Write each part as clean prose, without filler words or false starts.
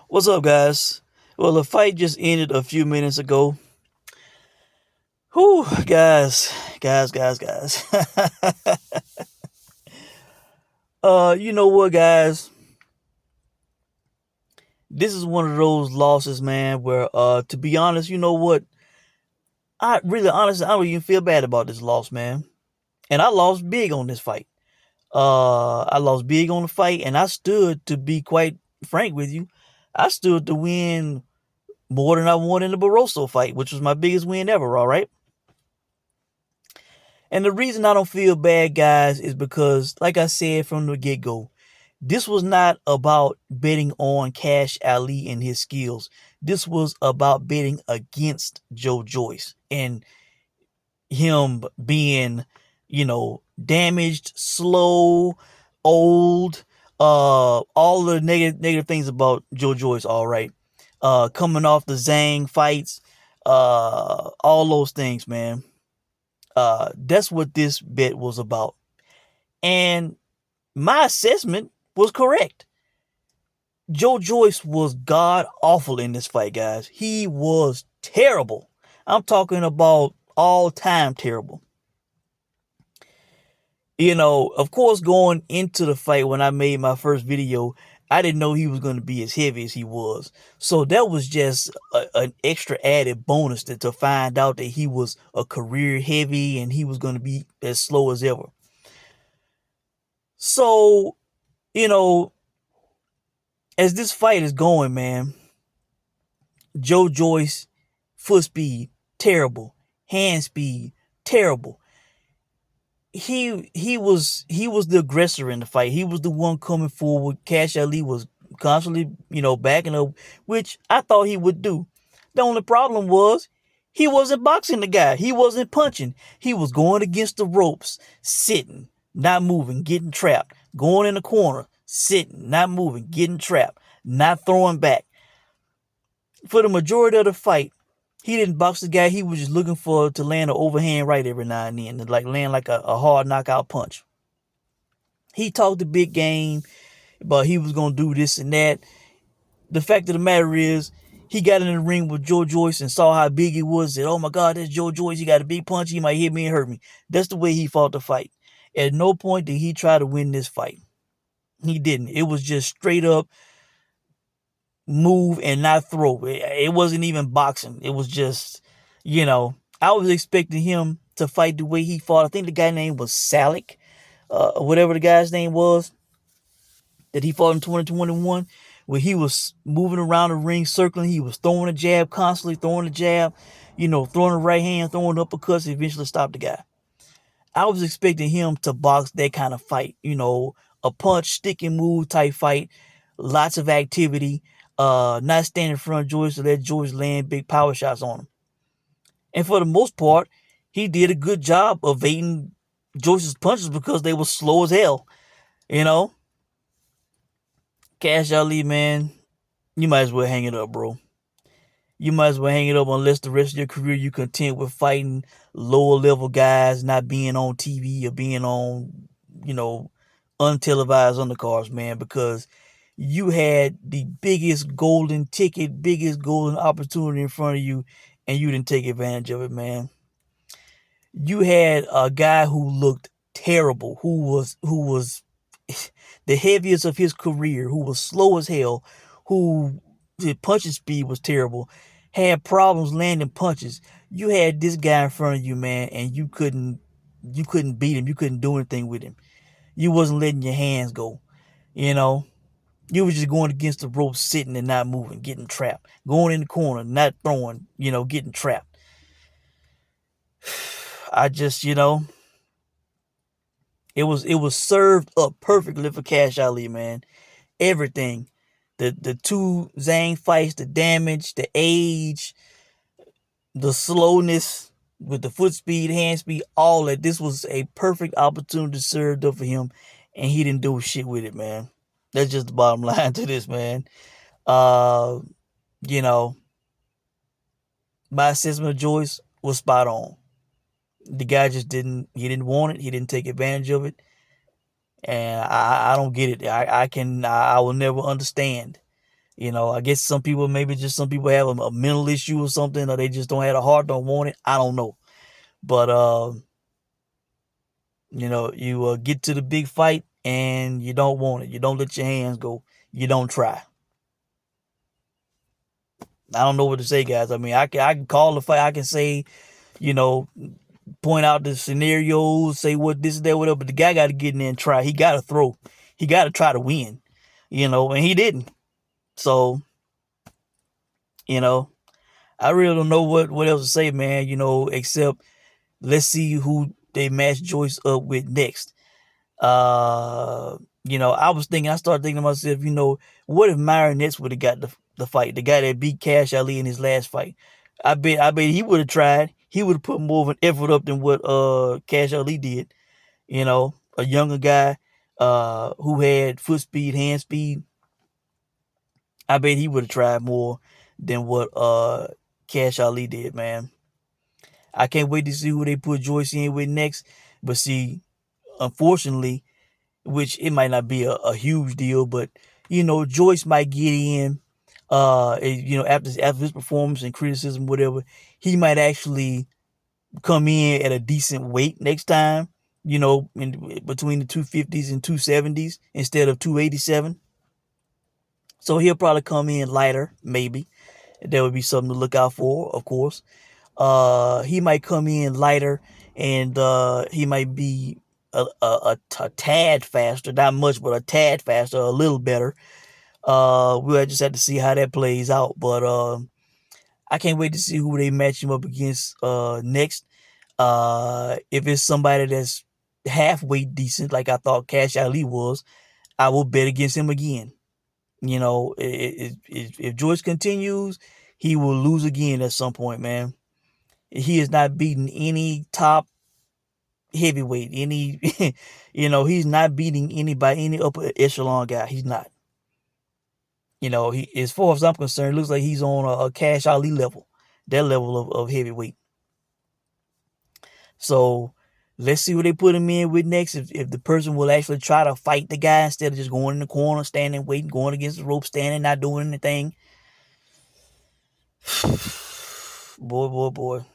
What's up, guys? Well, the fight just ended a few minutes ago. Whew, guys. You know what, guys? This is one of those losses, man, where, to be honest, you know what? Honestly, I don't even feel bad about this loss, man. And I lost big on this fight. I lost big on the fight, and I stood, to be quite frank with you, I stood to win more than I won in the Barroso fight, which was my biggest win ever, all right? And the reason I don't feel bad, guys, is because, like I said from the get go, this was not about betting on Cash Ali and his skills. This was about betting against Joyce and him being, damaged, slow, old, all the negative things about Joyce, all right. Coming off the Zhang fights, all those things, man. That's what this bet was about. And my assessment was correct. Joyce was god awful in this fight, guys. He was terrible. I'm talking about all time terrible. Of course, going into the fight when I made my first video, I didn't know he was going to be as heavy as he was. So that was just an extra added bonus to find out that he was a career heavy and he was going to be as slow as ever. So, you know, as this fight is going, man, Joyce, foot speed, terrible. Hand speed, terrible. He was the aggressor in the fight. He was the one coming forward. Kash Ali was constantly, backing up, which I thought he would do. The only problem was he wasn't boxing the guy. He wasn't punching. He was going against the ropes, sitting, not moving, getting trapped. Going in the corner, sitting, not moving, getting trapped, not throwing back. For the majority of the fight, he didn't box the guy. He was just looking for to land an overhand right every now and then, like land like a hard knockout punch. He talked a big game, but he was gonna do this and that. The fact of the matter is, he got in the ring with Joyce and saw how big he was. Said, "Oh my God, that's Joyce. He got a big punch. He might hit me and hurt me." That's the way he fought the fight. At no point did he try to win this fight. He didn't. It was just straight up move and not throw. It wasn't even boxing. It was just, I was expecting him to fight the way he fought. I think the guy name was Salik, whatever the guy's name was that he fought in 2021, where he was moving around the ring, circling. He was throwing a jab, constantly throwing a jab, throwing a right hand, throwing uppercuts, eventually stopped the guy. I was expecting him to box that kind of fight, a punch, stick and move type fight, lots of activity, not standing in front of Joyce to let Joyce land big power shots on him. And for the most part, he did a good job of evading Joyce's punches because they were slow as hell. You know, Cash Ali, man, you might as well hang it up, bro. You might as well hang it up unless the rest of your career you content with fighting lower level guys, not being on TV or being on, untelevised undercards, man, because you had the biggest golden ticket, biggest golden opportunity in front of you, and you didn't take advantage of it, man. You had a guy who looked terrible, who was the heaviest of his career, who was slow as hell, who his punching speed was terrible, had problems landing punches. You had this guy in front of you, man, and you couldn't beat him. You couldn't do anything with him. You wasn't letting your hands go. You know, you was just going against the ropes, sitting and not moving, getting trapped. Going in the corner, not throwing, getting trapped. I just, it was served up perfectly for Cash Ali, man. Everything. The two Zhang fights, the damage, the age, the slowness with the foot speed, hand speed, all that. This was a perfect opportunity served up for him, and he didn't do shit with it, man. That's just the bottom line to this, man. Uh, you know, my assessment of Joyce was spot on. The guy just didn't want it. He didn't take advantage of it. And I don't get it. I will never understand I guess some people have a mental issue or something, or they just don't have a heart, don't want it. I don't know. But you get to the big fight and you don't want it. You don't let your hands go. You don't try. I don't know what to say, guys. I mean, I can call the fight. I can say, you know, point out the scenarios, say what this, that, whatever. But the guy got to get in there and try. He got to throw. He got to try to win. And he didn't. So, you know, I really don't know what else to say, man. Except let's see who they match Joyce up with next. I started thinking to myself, what if Marionettes would have got the fight, the guy that beat Kash Ali in his last fight? I bet he would have tried. He would have put more of an effort up than what Kash Ali did. A younger guy who had foot speed, hand speed. I bet he would have tried more than what Kash Ali did, man. I can't wait to see who they put Joyce in with next. But see, unfortunately, which it might not be a huge deal, but Joyce might get in. After his performance and criticism, whatever, he might actually come in at a decent weight next time. In between the 250s and 270s instead of 287. So he'll probably come in lighter, maybe. That would be something to look out for, of course. He might come in lighter, and he might be a tad faster, not much, but a tad faster, a little better. We'll just have to see how that plays out. But I can't wait to see who they match him up against next. If it's somebody that's halfway decent, like I thought Kash Ali was, I will bet against him again. If Joyce continues, he will lose again at some point, man. He is not beating any top heavyweight, he's not beating any upper echelon guy. He's not. He, as far as I'm concerned, looks like he's on a Kash Ali level, that level of heavyweight. So let's see what they put him in with next. If the person will actually try to fight the guy instead of just going in the corner, standing, waiting, going against the rope, standing, not doing anything. Boy, boy, boy.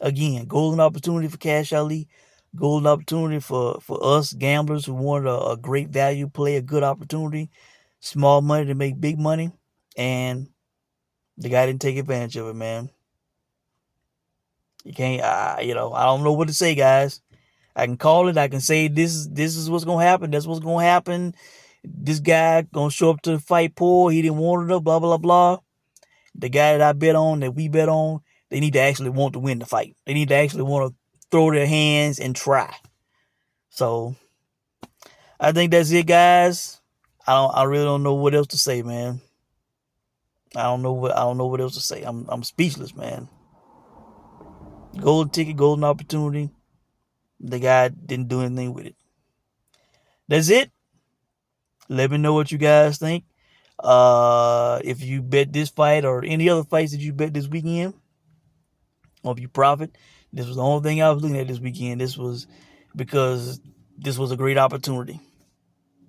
Again, golden opportunity for Kash Ali. Golden opportunity for us gamblers who wanted a great value play, a good opportunity. Small money to make big money. And the guy didn't take advantage of it, man. You can't, I don't know what to say, guys. I can call it. I can say this is what's gonna happen. That's what's gonna happen. This guy gonna show up to the fight poor. He didn't want it. Blah blah blah. The guy that I bet on, that we bet on, they need to actually want to win the fight. They need to actually want to throw their hands and try. So I think that's it, guys. I really don't know what else to say, man. I don't know what else to say. I'm speechless, man. Golden ticket, golden opportunity. The guy didn't do anything with it. That's it. Let me know what you guys think. If you bet this fight or any other fights that you bet this weekend, or if you profit, this was the only thing I was looking at this weekend. This was because this was a great opportunity.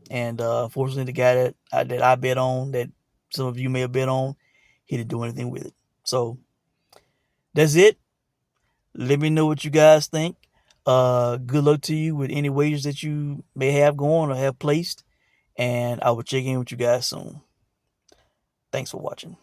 And unfortunately, the guy that I bet on, that some of you may have bet on, he didn't do anything with it. So that's it. Let me know what you guys think. Good luck to you with any wagers that you may have going or have placed. And I will check in with you guys soon. Thanks for watching.